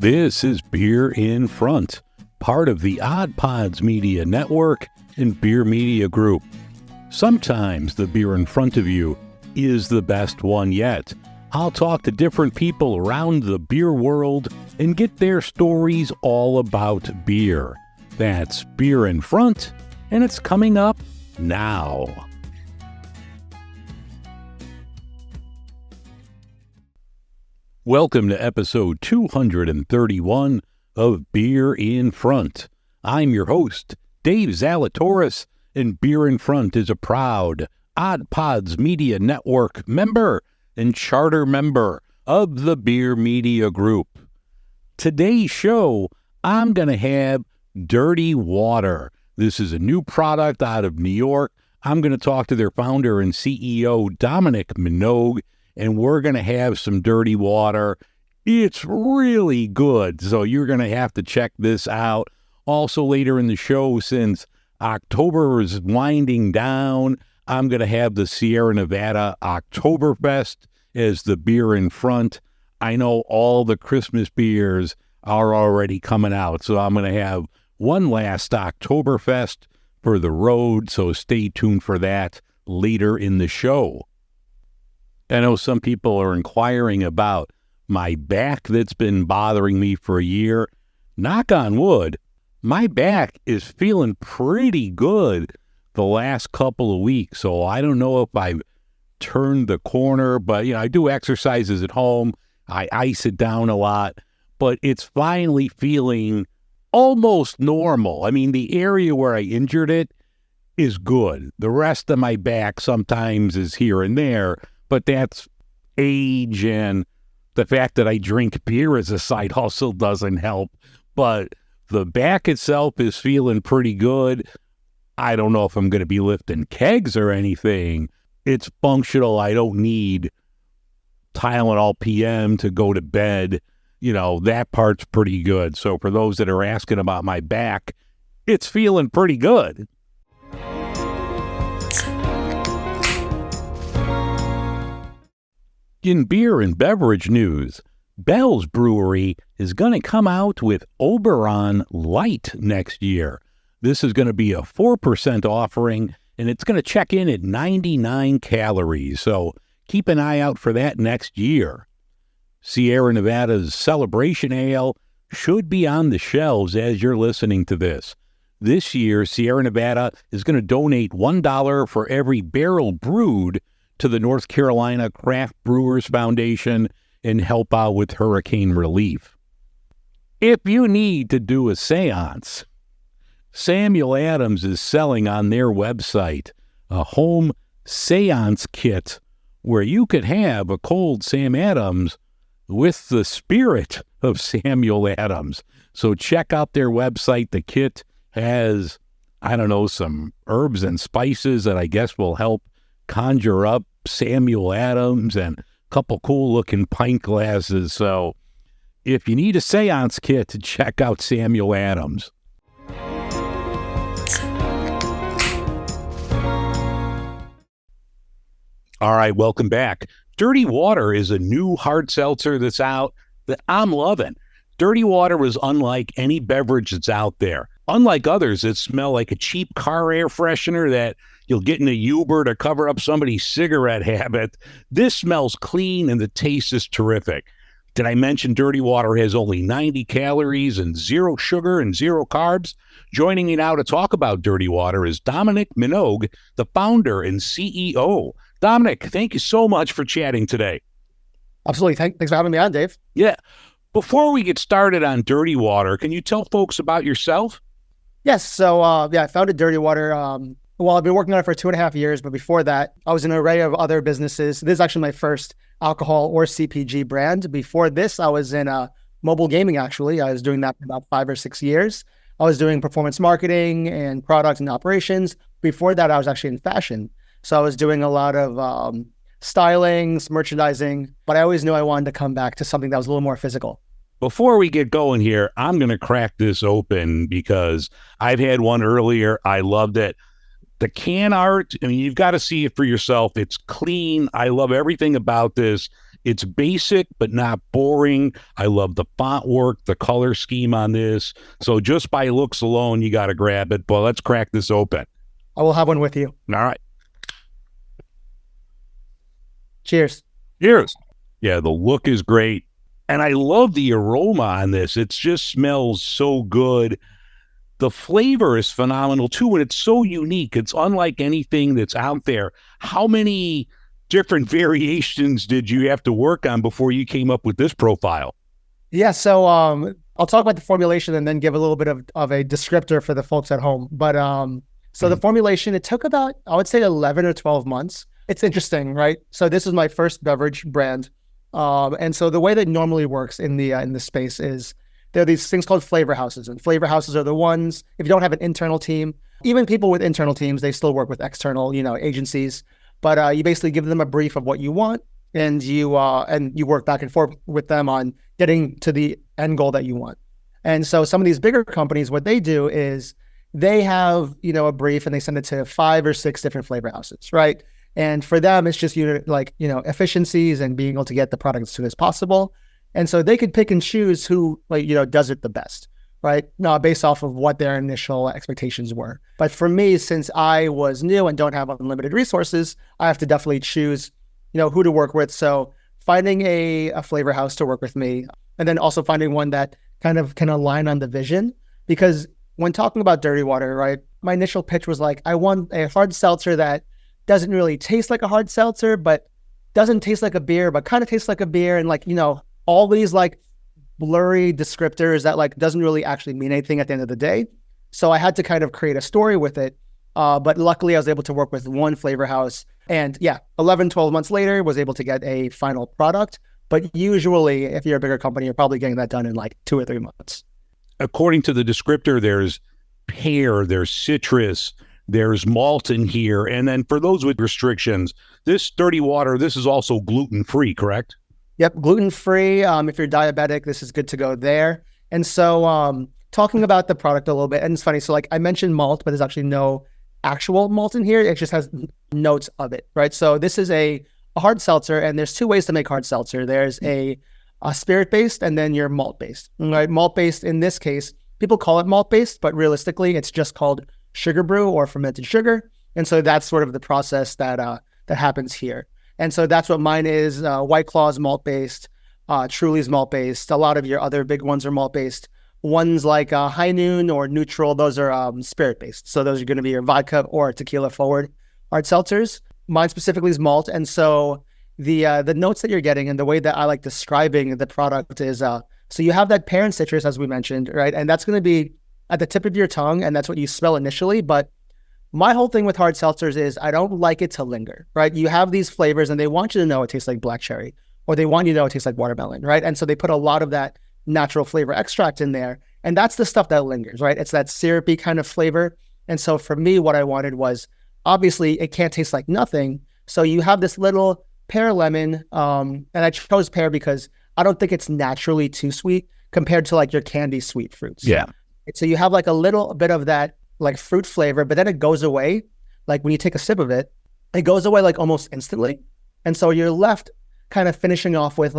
This is Beer in Front, part of the Odd Pods Media Network and Beer Media Group. Sometimes the beer in front of you is the best one yet. I'll talk to different people around the beer world and get their stories all about beer. That's Beer in Front, and it's coming up now. Welcome to episode 231 of Beer in Front. I'm your host, Dave Zalatoris, and Beer in Front is a proud Odd Pods Media Network member and charter member of the Beer Media Group. Today's show, I'm going to have Dirty Water. This is a new product out of New York. I'm going to talk to their founder and CEO, Dominique Minogue, and we're going to have some Dirty Water. It's really good, so you're going to have to check this out. Also later in the show, since October is winding down, I'm going to have the Sierra Nevada Oktoberfest as the beer in front. I know all the Christmas beers are already coming out, so I'm going to have one last Oktoberfest for the road, so stay tuned for that later in the show. I know some people are inquiring about my back that's been bothering me for a year. Knock on wood, my back is feeling pretty good the last couple of weeks, so I don't know if I've turned the corner, but I do exercises at home. I ice it down a lot, but it's finally feeling almost normal. I mean, the area where I injured it is good. The rest of my back sometimes is here and there, but that's age, and the fact that I drink beer as a side hustle doesn't help. But the back itself is feeling pretty good. I don't know if I'm going to be lifting kegs or anything. It's functional. I don't need Tylenol PM to go to bed. That part's pretty good. So for those that are asking about my back, it's feeling pretty good. In beer and beverage news, Bell's Brewery is going to come out with Oberon Light next year. This is going to be a 4% offering, and it's going to check in at 99 calories, so keep an eye out for that next year. Sierra Nevada's Celebration Ale should be on the shelves as you're listening to this. This year, Sierra Nevada is going to donate $1 for every barrel brewed to the North Carolina Craft Brewers Foundation and help out with hurricane relief. If you need to do a seance, Samuel Adams is selling on their website a home seance kit where you could have a cold Sam Adams with the spirit of Samuel Adams. So check out their website. The kit has, some herbs and spices that I guess will help conjure up Samuel Adams and a couple cool looking pint glasses. So if you need a seance kit, check out Samuel Adams. All right, welcome back. Dirty Water is a new hard seltzer that's out that I'm loving. Dirty Water is unlike any beverage that's out there. Unlike others that smell like a cheap car air freshener that you'll get in a Uber to cover up somebody's cigarette habit, this smells clean and the taste is terrific. Did I mention Dirty Water has only 90 calories and 0 sugar and 0 carbs? Joining me now to talk about Dirty Water is Dominique Minogue, the founder and CEO. Dominique, thank you so much for chatting today. Absolutely. Thanks for having me on, Dave. Yeah. Before we get started on Dirty Water, can you tell folks about yourself? Yes. So, I founded Dirty Water. I've been working on it for 2.5 years, but before that, I was in an array of other businesses. This is actually my first alcohol or CPG brand. Before this, I was in mobile gaming, actually. I was doing that for about 5 or 6 years. I was doing performance marketing and product and operations. Before that, I was actually in fashion. So I was doing a lot of stylings, merchandising, but I always knew I wanted to come back to something that was a little more physical. Before we get going here, I'm going to crack this open because I've had one earlier. I loved it. The can art, you've got to see it for yourself. It's clean. I love everything about this. It's basic, but not boring. I love the font work, the color scheme on this. So just by looks alone, you got to grab it. But let's crack this open. I will have one with you. All right. Cheers. Cheers. Yeah, the look is great. And I love the aroma on this. It just smells so good. The flavor is phenomenal too, and it's so unique. It's unlike anything that's out there. How many different variations did you have to work on before you came up with this profile? Yeah, so I'll talk about the formulation and then give a little bit of a descriptor for the folks at home. But so the formulation, it took about, I would say 11 or 12 months. It's interesting, right? So this is my first beverage brand. And so the way that normally works in the space is there are these things called flavor houses, and flavor houses are the ones, if you don't have an internal team, even people with internal teams, they still work with external, agencies, but you basically give them a brief of what you want, and you work back and forth with them on getting to the end goal that you want. And so some of these bigger companies, what they do is they have, a brief and they send it to 5 or 6 different flavor houses, right? And for them, it's just efficiencies and being able to get the product as soon as possible. And so they could pick and choose who does it the best, right? Now, based off of what their initial expectations were. But for me, since I was new and don't have unlimited resources, I have to definitely choose, who to work with. So finding a flavor house to work with me, and then also finding one that kind of can align on the vision. Because when talking about dirty water, right, my initial pitch was like, I want a hard seltzer that doesn't really taste like a hard seltzer, but doesn't taste like a beer, but kind of tastes like a beer. And all these blurry descriptors that doesn't really actually mean anything at the end of the day. So I had to kind of create a story with it. But luckily I was able to work with one flavor house, and 11, 12 months later was able to get a final product. But usually if you're a bigger company, you're probably getting that done in 2 or 3 months. According to the descriptor, there's pear, there's citrus, there's malt in here. And then for those with restrictions, this dirty water, this is also gluten-free, correct? Yep, gluten-free. If you're diabetic, this is good to go there. And so talking about the product a little bit, and it's funny, so I mentioned malt, but there's actually no actual malt in here. It just has notes of it, right? So this is a hard seltzer, and there's 2 ways to make hard seltzer. There's a spirit-based, and then your malt-based, right? Malt-based, in this case, people call it malt-based, but realistically, it's just called sugar brew or fermented sugar. And so that's sort of the process that happens here. And so that's what mine is. White Claw's malt-based, Truly's malt-based. A lot of your other big ones are malt-based. Ones like High Noon or Neutral, those are spirit-based. So those are going to be your vodka or tequila forward hard seltzers. Mine specifically is malt. And so the notes that you're getting and the way that I like describing the product is, so you have that pear and citrus, as we mentioned, right? And that's going to be at the tip of your tongue, and that's what you smell initially. But my whole thing with hard seltzers is I don't like it to linger, right? You have these flavors and they want you to know it tastes like black cherry, or they want you to know it tastes like watermelon, right? And so they put a lot of that natural flavor extract in there. And that's the stuff that lingers, right? It's that syrupy kind of flavor. And so for me, what I wanted was, obviously it can't taste like nothing. So you have this little pear lemon, and I chose pear because I don't think it's naturally too sweet compared to your candy sweet fruits. Yeah. So you have a little bit of that fruit flavor, but then it goes away. When you take a sip of it, it goes away almost instantly. And so you're left kind of finishing off with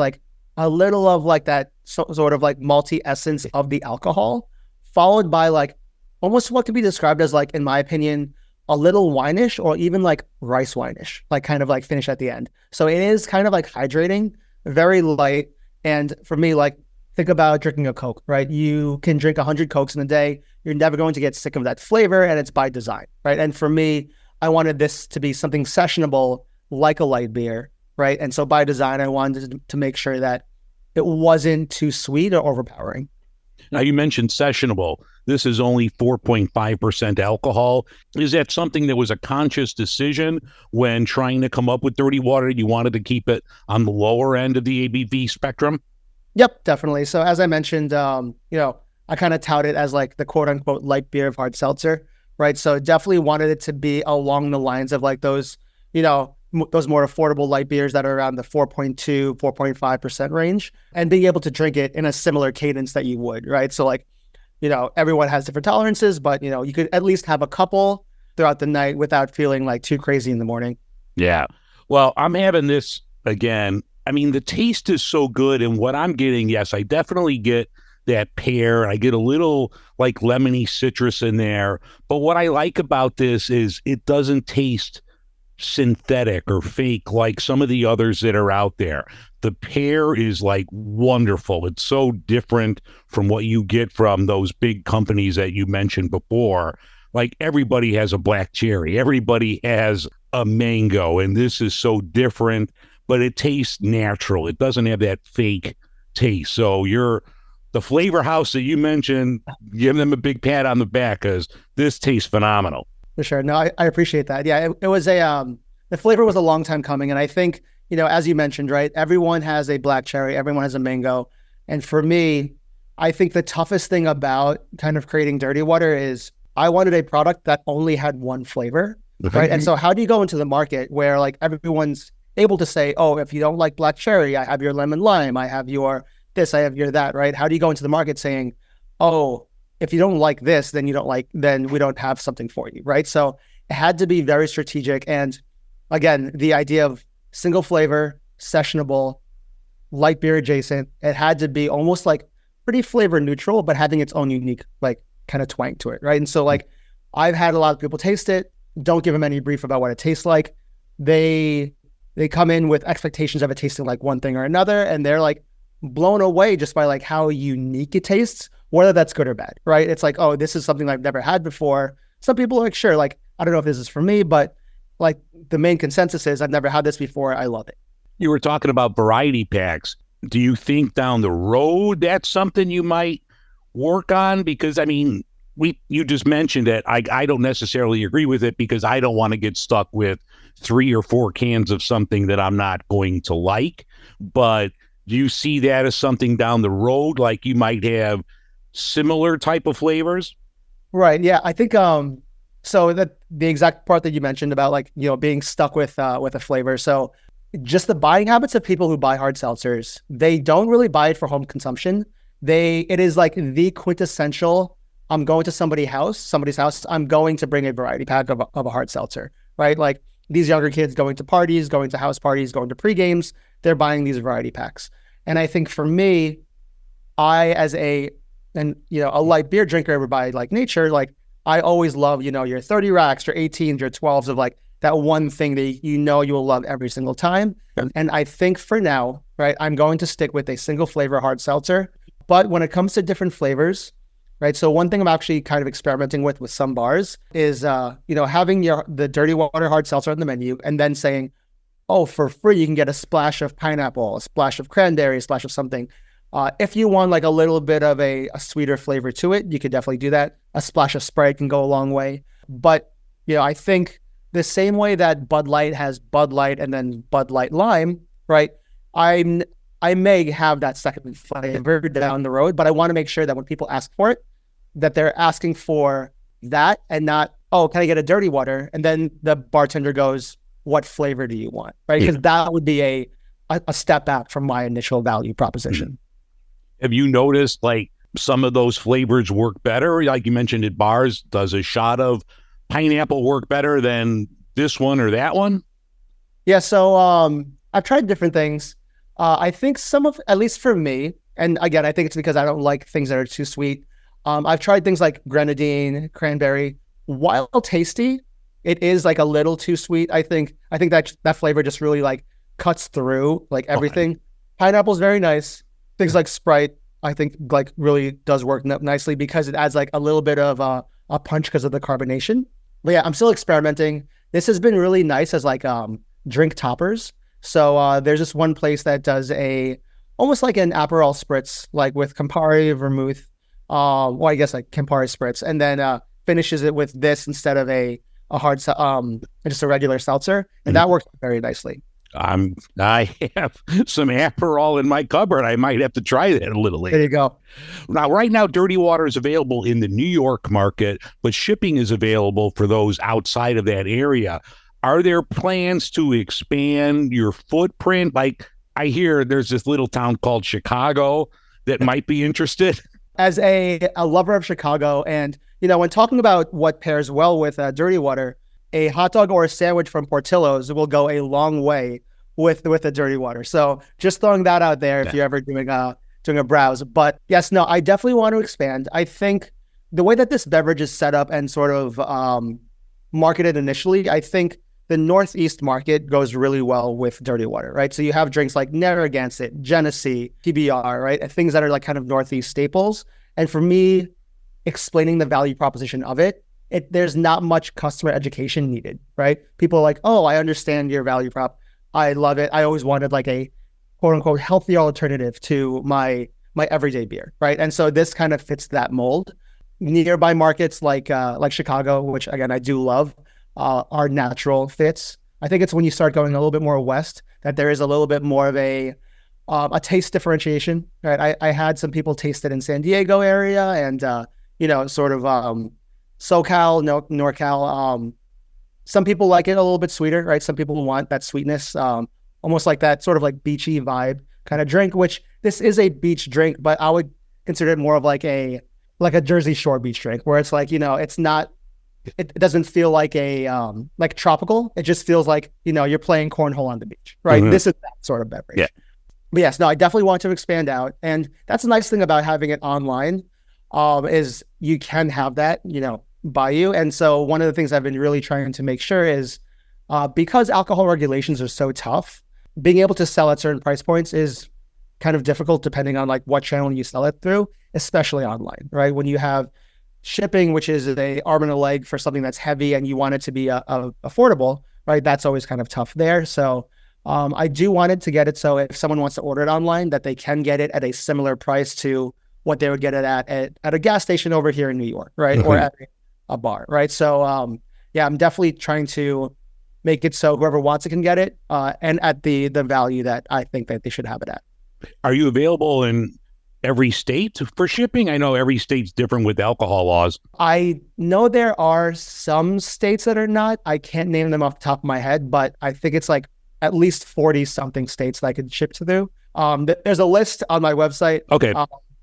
a little of that sort of malty essence of the alcohol, followed by almost what could be described as in my opinion, a little wineish or even rice wineish, kind of finish at the end. So it is kind of hydrating, very light. And for me, think about drinking a Coke, right? You can drink 100 Cokes in a day. You're never going to get sick of that flavor, and it's by design, right? And for me, I wanted this to be something sessionable like a light beer, right? And so by design, I wanted to make sure that it wasn't too sweet or overpowering. Now, you mentioned sessionable. This is only 4.5% alcohol. Is that something that was a conscious decision when trying to come up with dirty water? You wanted to keep it on the lower end of the ABV spectrum? Yep, definitely. So as I mentioned, I kind of tout it as the quote unquote light beer of hard seltzer, right? So definitely wanted it to be along the lines of those, those more affordable light beers that are around the 4.2, 4.5% range, and being able to drink it in a similar cadence that you would, right? So everyone has different tolerances, but you could at least have a couple throughout the night without feeling too crazy in the morning. Yeah. Well, I'm having this again. I mean, the taste is so good. And what I'm getting, yes, I definitely get that pear. I get a little like lemony citrus in there. But what I like about this is it doesn't taste synthetic or fake like some of the others that are out there. The pear is like wonderful. It's so different from what you get from those big companies that you mentioned before. Like everybody has a black cherry, everybody has a mango, and this is so different, but it tastes natural. It doesn't have that fake taste. So the flavor house that you mentioned, give them a big pat on the back because this tastes phenomenal. For sure. No, I appreciate that. Yeah, it was the flavor was a long time coming. And I think, as you mentioned, right, everyone has a black cherry, everyone has a mango. And for me, I think the toughest thing about kind of creating dirty water is I wanted a product that only had one flavor, right? And so how do you go into the market where like everyone's able to say, oh, if you don't like black cherry, I have your lemon lime, I have your this, I have your that, right? How do you go into the market saying, oh, if you don't like this, then then we don't have something for you, right? So it had to be very strategic. And again, the idea of single flavor, sessionable, light beer adjacent, it had to be almost like pretty flavor neutral, but having its own unique, like kind of twang to it, right? And so like I've had a lot of people taste it, don't give them any brief about what it tastes like. They come in with expectations of it tasting like one thing or another, and they're like blown away just by like how unique it tastes, whether that's good or bad, right? It's like, oh, this is something I've never had before. Some people are like, sure, like, I don't know if this is for me, but like the main consensus is I've never had this before. I love it. You were talking about variety packs. Do you think down the road that's something you might work on? Because I mean, you just mentioned it. I don't necessarily agree with it because I don't want to get stuck with 3 or 4 cans of something that I'm not going to like. But do you see that as something down the road? Like you might have similar type of flavors? Right. Yeah. I think, so that the exact part that you mentioned about like, being stuck with a flavor. So just the buying habits of people who buy hard seltzers, they don't really buy it for home consumption. It is like the quintessential, I'm going to somebody's house, I'm going to bring a variety pack of a hard seltzer, right? Like these younger kids going to parties, going to house parties, going to pre-games, they're buying these variety packs. And I think for me, as a light beer drinker by like nature, like I always love, your 30 racks, your 18s, your 12s of like that one thing that you will love every single time. And I think for now, right, I'm going to stick with a single flavor hard seltzer. But when it comes to different flavors, right, so one thing I'm actually kind of experimenting with some bars is, having the dirty water hard seltzer on the menu and then saying, oh, for free, you can get a splash of pineapple, a splash of cranberry, a splash of something. If you want like a little bit of a sweeter flavor to it, you could definitely do that. A splash of Sprite can go a long way. But, I think the same way that Bud Light has Bud Light and then Bud Light Lime, right? I may have that second flavor down the road, but I want to make sure that when people ask for it, that they're asking for that and not, oh, can I get a dirty water? And then the bartender goes, what flavor do you want? Right? Because that would be a step back from my initial value proposition. Have you noticed like some of those flavors work better? Like you mentioned at bars, does a shot of pineapple work better than this one or that one? Yeah. So I've tried different things. I think at least for me, and again, I think it's because I don't like things that are too sweet. I've tried things like grenadine, cranberry. While tasty, it is like a little too sweet. I think that flavor just really like cuts through like everything. Okay. Pineapple's very nice. Things like Sprite, I think like really does work nicely because it adds like a little bit of a punch because of the carbonation. But yeah, I'm still experimenting. This has been really nice as like drink toppers. So there's this one place that does almost like an Aperol spritz, like with Campari vermouth. I guess like Campari spritz, and then finishes it with this instead of a hard just a regular seltzer, and that works very nicely. I have some Aperol in my cupboard. I might have to try that a little later. There you go. Now, right now, dirty water is available in the New York market, but shipping is available for those outside of that area. Are there plans to expand your footprint? Like I hear there's this little town called Chicago that might be interested. As a lover of Chicago, and when talking about what pairs well with dirty water, a hot dog or a sandwich from Portillo's will go a long way with the dirty water. So just throwing that out there if you're ever doing a browse. But yes, no, I definitely want to expand. I think the way that this beverage is set up and sort of marketed initially, I think the Northeast market goes really well with dirty water, right? So you have drinks like Narragansett, Genesee, PBR, right? Things that are like kind of Northeast staples. And for me, explaining the value proposition of there's not much customer education needed, right? People are like, oh, I understand your value prop. I love it. I always wanted like a quote unquote healthier alternative to my everyday beer, right? And so this kind of fits that mold. Nearby markets like Chicago, which again I do love, are natural fits. I think it's when you start going a little bit more west that there is a little bit more of a taste differentiation, right? I had some people taste it in San Diego area and sort of SoCal, NorCal. Some people like it a little bit sweeter, right? Some people want that sweetness, almost like that sort of like beachy vibe kind of drink, which this is a beach drink, but I would consider it more of like a Jersey Shore beach drink where it's like, it's not, it doesn't feel like like tropical. It just feels like, you're playing cornhole on the beach, right? Mm-hmm. This is that sort of beverage. Yeah. But yes, no, I definitely want to expand out. And that's a nice thing about having it online, is you can have that, by you. And so one of the things I've been really trying to make sure is, because alcohol regulations are so tough, being able to sell at certain price points is kind of difficult depending on like what channel you sell it through, especially online, right? When you have shipping, which is an arm and a leg for something that's heavy and you want it to be affordable, right? That's always kind of tough there. So I do want it to get it so if someone wants to order it online, that they can get it at a similar price to what they would get it at a gas station over here in New York, right? Mm-hmm. Or at a bar, right? So I'm definitely trying to make it so whoever wants it can get it, and at the value that I think that they should have it at. Are you available in every state for shipping? I know every state's different with alcohol laws. I know there are some states that are not. I can't name them off the top of my head, but I think it's like at least 40 something states that I could ship to through. There's a list on my website. Okay.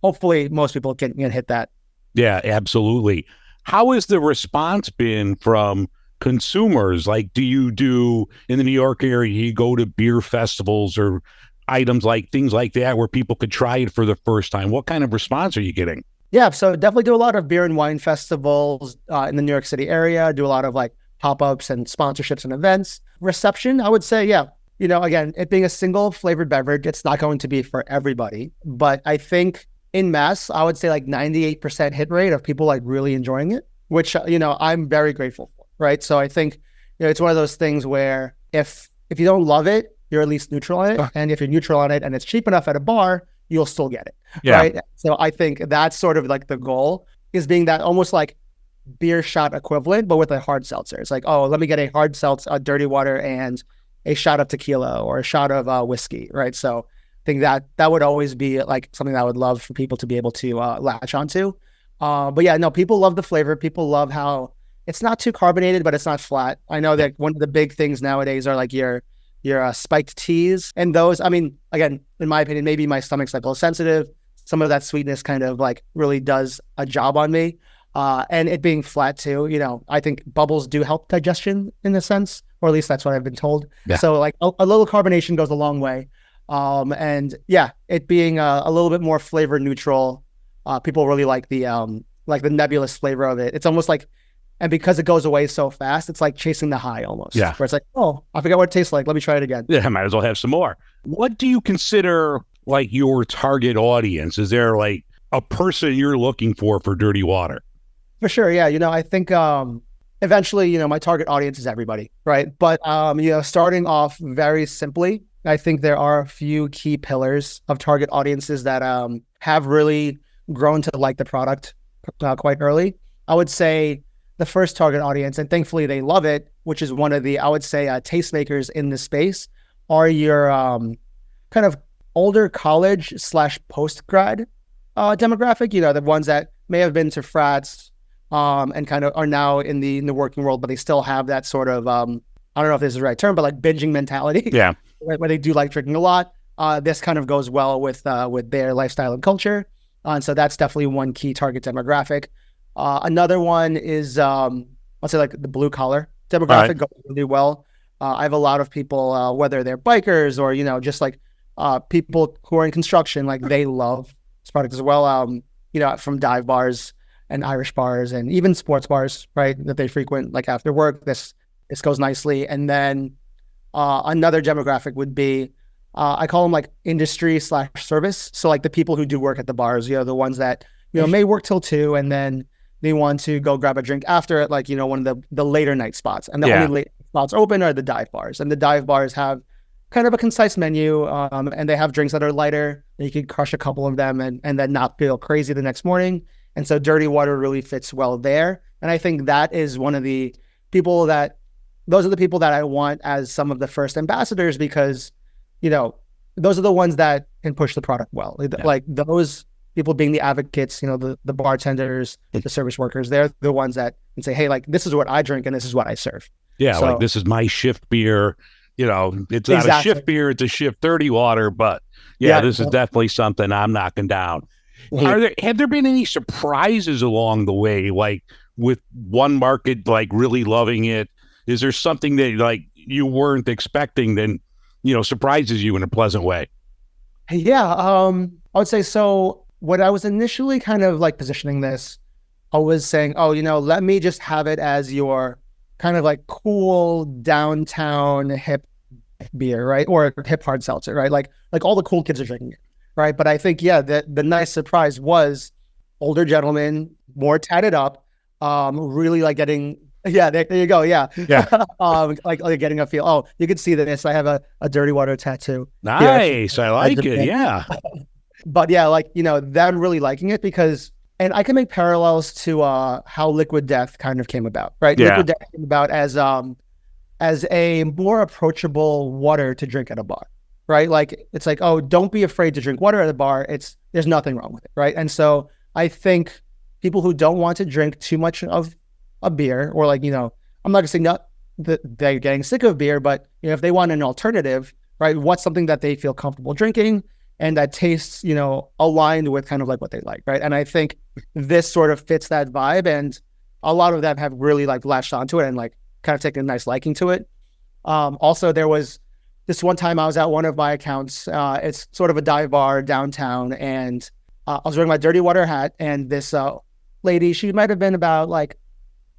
Hopefully most people can hit that. Yeah, absolutely. How has the response been from consumers? Like, do you do in the New York area, you go to beer festivals or items like things like that where people could try it for the first time? What kind of response are you getting? Yeah, so definitely do a lot of beer and wine festivals in the New York City area, do a lot of like pop-ups and sponsorships and events. Reception, I would say, yeah. Again, it being a single flavored beverage, it's not going to be for everybody. But I think in mass, I would say like 98% hit rate of people like really enjoying it, which, I'm very grateful for, right? So I think, it's one of those things where if you don't love it, you're at least neutral on it. And if you're neutral on it and it's cheap enough at a bar, you'll still get it, right? So I think that's sort of like the goal, is being that almost like beer shot equivalent, but with a hard seltzer. It's like, oh, let me get a hard seltzer, dirty water, and a shot of tequila or a shot of whiskey, right? So I think that would always be like something that I would love for people to be able to latch onto. But yeah, no, people love the flavor. People love how it's not too carbonated, but it's not flat. I know that one of the big things nowadays are like your spiked teas, and those, I mean, again, in my opinion, maybe my stomach's like a little sensitive. Some of that sweetness kind of like really does a job on me. And it being flat too, I think bubbles do help digestion in a sense, or at least that's what I've been told. Yeah. So like a little carbonation goes a long way. And yeah, it being a little bit more flavor neutral, people really like the nebulous flavor of it. It's almost like, and because it goes away so fast, it's like chasing the high almost. Yeah. Where it's like, oh, I forgot what it tastes like. Let me try it again. Yeah, I might as well have some more. What do you consider like your target audience? Is there like a person you're looking for dirty water? For sure. Yeah. I think eventually, my target audience is everybody, right? But, starting off very simply, I think there are a few key pillars of target audiences that have really grown to like the product quite early. I would say the first target audience, and thankfully they love it, which is one of the, I would say, tastemakers in this space, are your kind of older college / post-grad demographic, the ones that may have been to frats and kind of are now in the working world, but they still have that sort of, I don't know if this is the right term, but like binging mentality. Yeah. Where they do like drinking a lot. This kind of goes well with their lifestyle and culture. And so that's definitely one key target demographic. Another one is, I'll say like the blue collar demographic goes really well I have a lot of people, whether they're bikers or, just like people who are in construction, like they love this product as well. From dive bars and Irish bars and even sports bars, right, that they frequent like after work. This goes nicely. And then another demographic would be, I call them like industry/service. So like the people who do work at the bars, the ones that, may work till 2 and then they want to go grab a drink after it, like, one of the later night spots. And the only late spots open are the dive bars. And the dive bars have kind of a concise menu, and they have drinks that are lighter. You can crush a couple of them and then not feel crazy the next morning. And so dirty water really fits well there. And I think that is one of the people those are the people that I want as some of the first ambassadors, because, those are the ones that can push the product well. Like those people being the advocates, the bartenders, the service workers, they're the ones that can say, hey, like, this is what I drink and this is what I serve. Yeah, so, like, this is my shift beer. It's not a shift beer, it's a shift dirty water, but this is definitely something I'm knocking down. Have there been any surprises along the way, like with one market like really loving it? Is there something that like you weren't expecting then, surprises you in a pleasant way? Yeah, I would say so. When I was initially kind of like positioning this, I was saying, let me just have it as your kind of like cool downtown hip beer, right? Or hip hard seltzer, right? Like all the cool kids are drinking it, right? But I think, the nice surprise was older gentlemen, more tatted up, really like getting, there you go. Yeah. like getting a feel. Oh, you can see this. I have a dirty water tattoo. Nice. I like it. Yeah. But them really liking it because, and I can make parallels to how Liquid Death kind of came about, right? Yeah. Liquid Death came about as a more approachable water to drink at a bar, right? Like, it's like, oh, don't be afraid to drink water at a bar. There's nothing wrong with it, right? And so I think people who don't want to drink too much of a beer, or like, I'm not gonna say not that they're getting sick of beer, but if they want an alternative, right? What's something that they feel comfortable drinking and that tastes, aligned with kind of like what they like, right? And I think this sort of fits that vibe, and a lot of them have really like latched onto it and like kind of taken a nice liking to it. Also, there was this one time I was at one of my accounts. It's sort of a dive bar downtown, and I was wearing my dirty water hat, and this lady, she might have been about like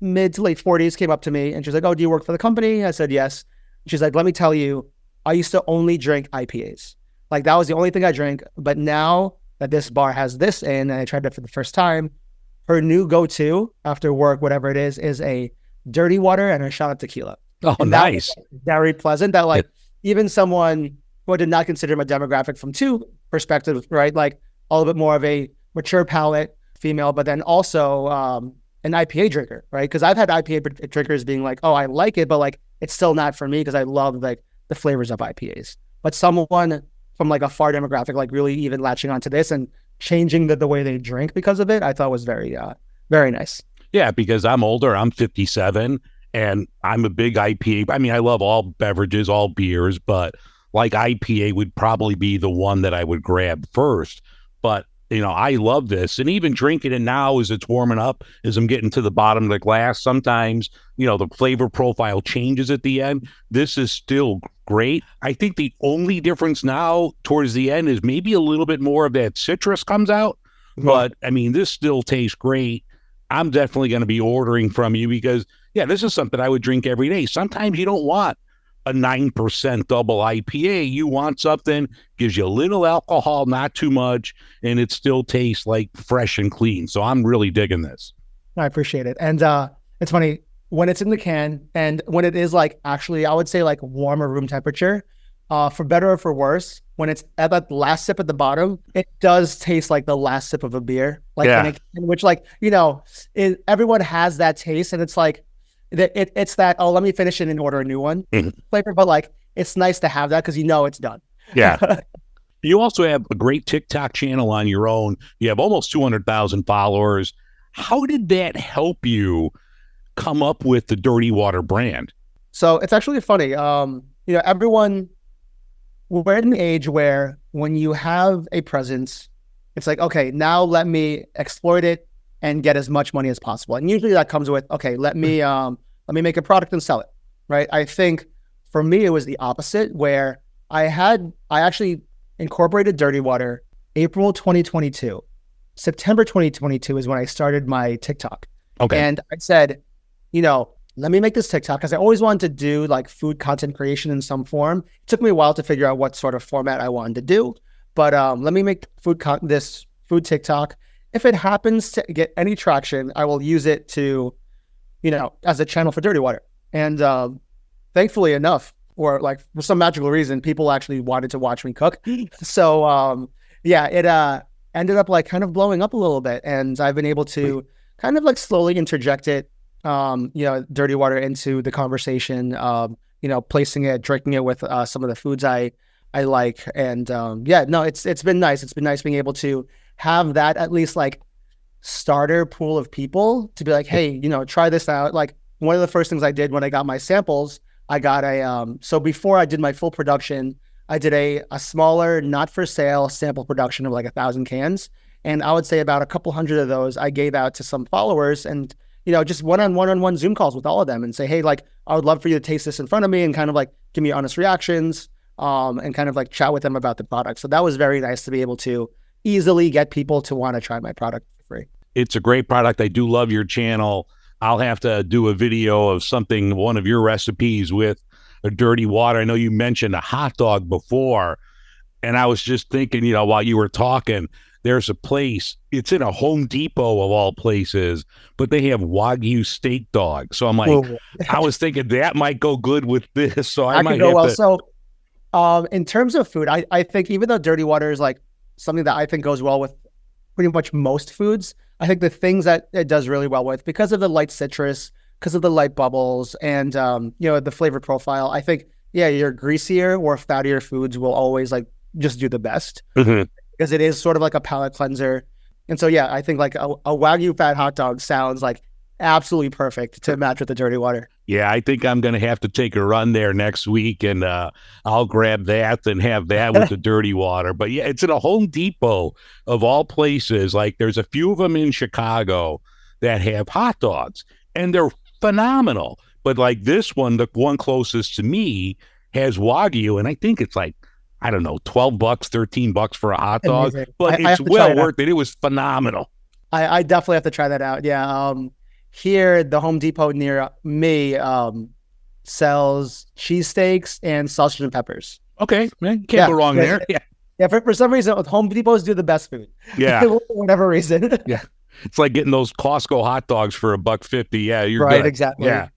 mid to late 40s, came up to me and she's like, oh, do you work for the company? I said, yes. She's like, let me tell you, I used to only drink IPAs. Like, that was the only thing I drank. But now that this bar has this in, and I tried it for the first time, her new go-to after work, whatever it is a dirty water and a shot of tequila. Oh, and nice. Very pleasant. That like even someone who I did not consider my demographic from two perspectives, right? Like a little bit more of a mature palate female, but then also an IPA drinker, right? Because I've had IPA drinkers being like, oh, I like it, but like it's still not for me because I love like the flavors of IPAs. But someone from like a far demographic, like really even latching onto this and changing the way they drink because of it, I thought was very, very nice. Yeah, because I'm older, I'm 57, and I'm a big IPA. I mean, I love all beverages, all beers, but like IPA would probably be the one that I would grab first. But I love this, and even drinking it now as it's warming up, as I'm getting to the bottom of the glass, sometimes, the flavor profile changes at the end. This is still great. I think the only difference now towards the end is maybe a little bit more of that citrus comes out, but I mean, this still tastes great. I'm definitely going to be ordering from you because, this is something I would drink every day. Sometimes you don't want a 9% double IPA. You want something, gives you a little alcohol, not too much, and it still tastes like fresh and clean. So I'm really digging this. I appreciate it. And it's funny, when it's in the can and when it is like, actually, I would say like warmer room temperature, for better or for worse, when it's at that last sip at the bottom, it does taste like the last sip of a beer. Like, which like, everyone has that taste, and it's like, it's that, oh, let me finish it and order a new one flavor. But like, it's nice to have that because it's done. Yeah. You also have a great TikTok channel on your own. You have almost 200,000 followers. How did that help you come up with the Dirty Water brand? So it's actually funny. Everyone, we're in an age where when you have a presence, it's like, okay, now let me exploit it and get as much money as possible. And usually that comes with, okay, let me make a product and sell it, right? I think For me, it was the opposite, where I actually incorporated dirty water April 2022. September 2022 is when I started my TikTok. Okay. And I said, let me make this TikTok, because I always wanted to do like food content creation in some form. It took me a while to figure out what sort of format I wanted to do, but let me make this food TikTok. If it happens to get any traction, I will use it to, as a channel for dirty water. And thankfully enough, or like for some magical reason, people actually wanted to watch me cook. So it ended up like kind of blowing up a little bit, and I've been able to kind of like slowly interject it, dirty water into the conversation, placing it, drinking it with some of the foods I like. And it's been nice. It's been nice being able to have that at least like starter pool of people to be like, hey, try this out. Like one of the first things I did when I got my samples, I got so before I did my full production, I did a smaller, not for sale sample production of like 1,000 cans. And I would say about a couple hundred of those I gave out to some followers, and, just one-on-one Zoom calls with all of them and say, hey, like, I would love for you to taste this in front of me and kind of like give me honest reactions, and kind of like chat with them about the product. So that was very nice to be able to easily get people to want to try my product for free. It's a great product. I do love your channel. I'll have to do a video of one of your recipes with a dirty water. I know you mentioned a hot dog before, and I was just thinking, while you were talking, there's a place, it's in a Home Depot of all places, but they have Wagyu steak dogs. So I'm like, I was thinking that might go good with this. So I might go well. So in terms of food, I think even though dirty water is like something that I think goes well with pretty much most foods, I think the things that it does really well with, because of the light citrus, because of the light bubbles, and the flavor profile, I think your greasier or fattier foods will always like just do the best, because it is sort of like a palate cleanser. And so I think like a Wagyu fat hot dog sounds like absolutely perfect to match with the dirty water. Yeah, I think I'm going to have to take a run there next week, and I'll grab that and have that with the dirty water. But yeah, it's in a Home Depot of all places. Like there's a few of them in Chicago that have hot dogs, and they're phenomenal. But like this one, the one closest to me, has Wagyu, and I think it's like, I don't know, $12, $13 for a hot dog. Amazing. But it's well worth it. It was phenomenal. I definitely have to try that out. Yeah. Here, the Home Depot near me sells cheesesteaks and sausage and peppers. Okay, man, can't go wrong there. Yeah. For some reason, Home Depots do the best food. Yeah. For whatever reason. Yeah. It's like getting those Costco hot dogs for $1.50. Yeah, you're right. Good. Exactly. Yeah.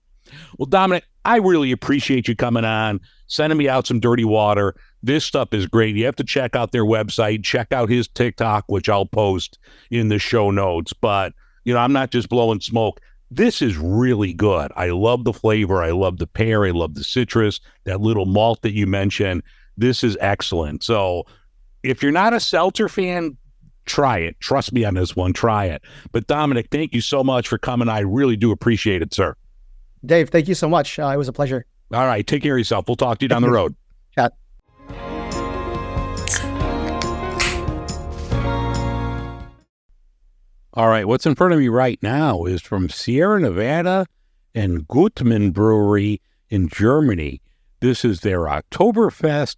Well, Dominic, I really appreciate you coming on, sending me out some dirty water. This stuff is great. You have to check out their website, check out his TikTok, which I'll post in the show notes. But, I'm not just blowing smoke. This is really good. I love the flavor. I love the pear. I love the citrus, that little malt that you mentioned. This is excellent. So if you're not a seltzer fan, try it. Trust me on this one. Try it. But Dominic, thank you so much for coming. I really do appreciate it, sir. Dave, thank you so much. It was a pleasure. All right. Take care of yourself. We'll talk to you down the road. Chat. All right. What's in front of me right now is from Sierra Nevada and Gluten Brewery in Germany. This is their Oktoberfest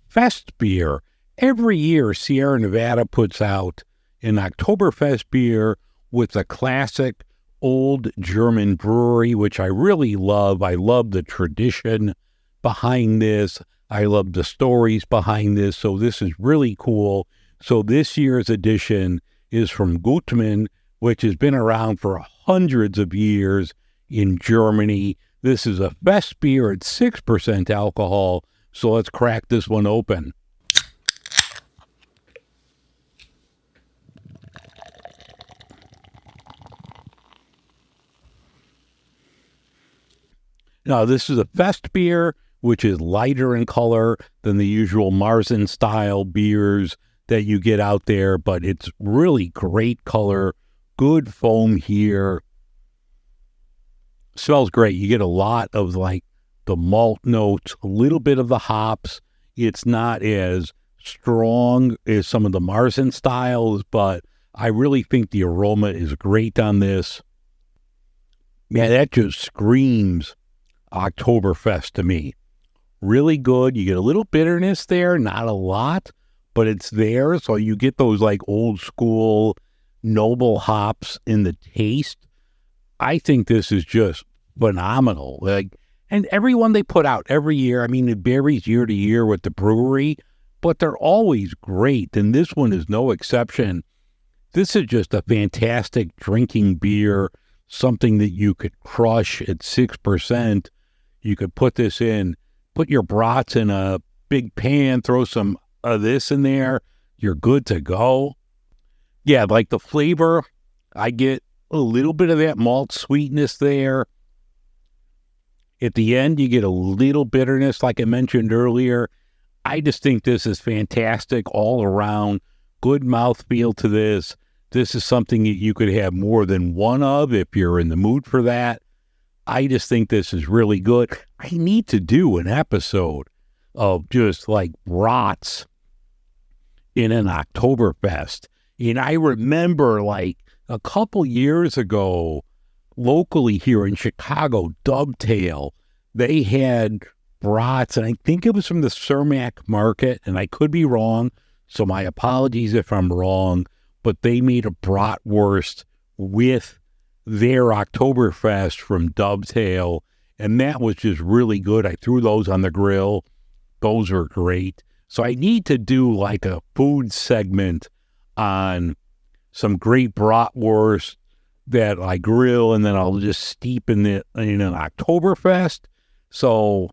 Fest beer. Every year, Sierra Nevada puts out an Oktoberfest beer with a classic old German brewery, which I really love. I love the tradition behind this. I love the stories behind this. So this is really cool. So this year's edition is from Gluten, which has been around for hundreds of years in Germany. This is a Fest beer at 6% alcohol. So let's crack this one open. Now, this is a Fest beer, which is lighter in color than the usual Marzen-style beers that you get out there, but it's really great color, good foam here. Smells great. You get a lot of like the malt notes, a little bit of the hops. It's not as strong as some of the Marzen styles, but I really think the aroma is great on this. Yeah, that just screams Oktoberfest to me. Really good. You get a little bitterness there, not a lot, but it's there. So you get those like old school noble hops in the taste. I think this is just phenomenal. And everyone they put out every year, I mean, it varies year to year with the brewery, but they're always great. And this one is no exception. This is just a fantastic drinking beer, something that you could crush at 6%. You could put this in, put your brats in a big pan, throw some of this in there. You're good to go. Yeah, like the flavor, I get a little bit of that malt sweetness there. At the end, you get a little bitterness, like I mentioned earlier. I just think this is fantastic all around. Good mouthfeel to this. This is something that you could have more than one of if you're in the mood for that. I just think this is really good. I need to do an episode of just like brats in an Oktoberfest. And I remember like a couple years ago, locally here in Chicago, Dovetail, they had brats, and I think it was from the Cermak market, and I could be wrong, so my apologies if I'm wrong, but they made a bratwurst with their Oktoberfest from Dovetail, and that was just really good. I threw those on the grill. Those are great. So I need to do like a food segment on some great bratwurst that I grill, and then I'll just steep in an Oktoberfest. So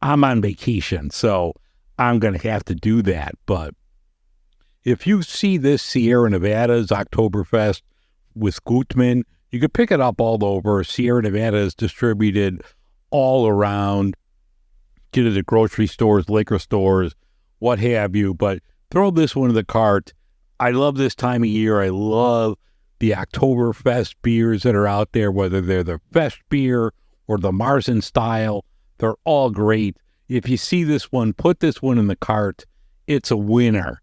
I'm on vacation, so I'm going to have to do that. But if you see this Sierra Nevada's Oktoberfest with Gutmann, you can pick it up all over. Sierra Nevada is distributed all around. Get it at grocery stores, liquor stores, what have you. But throw this one in the cart. I love this time of year. I love the Oktoberfest beers that are out there, whether they're the Fest beer or the Marzen style. They're all great. If you see this one, put this one in the cart. It's a winner.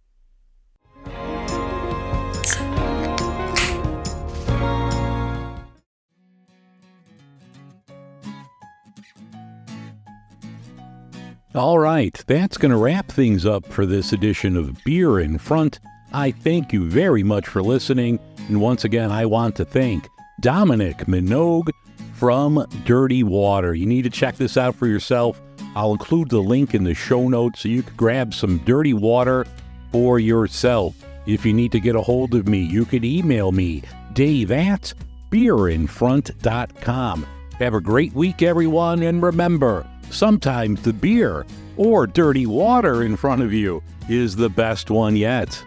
All right, that's going to wrap things up for this edition of Beer in Front. I thank you very much for listening, and once again, I want to thank Dominique Minogue from Dirty Water. You need to check this out for yourself. I'll include the link in the show notes so you can grab some Dirty Water for yourself. If you need to get a hold of me, you can email me, dave@beerinfront.com. Have a great week, everyone, and remember, sometimes the beer or dirty water in front of you is the best one yet.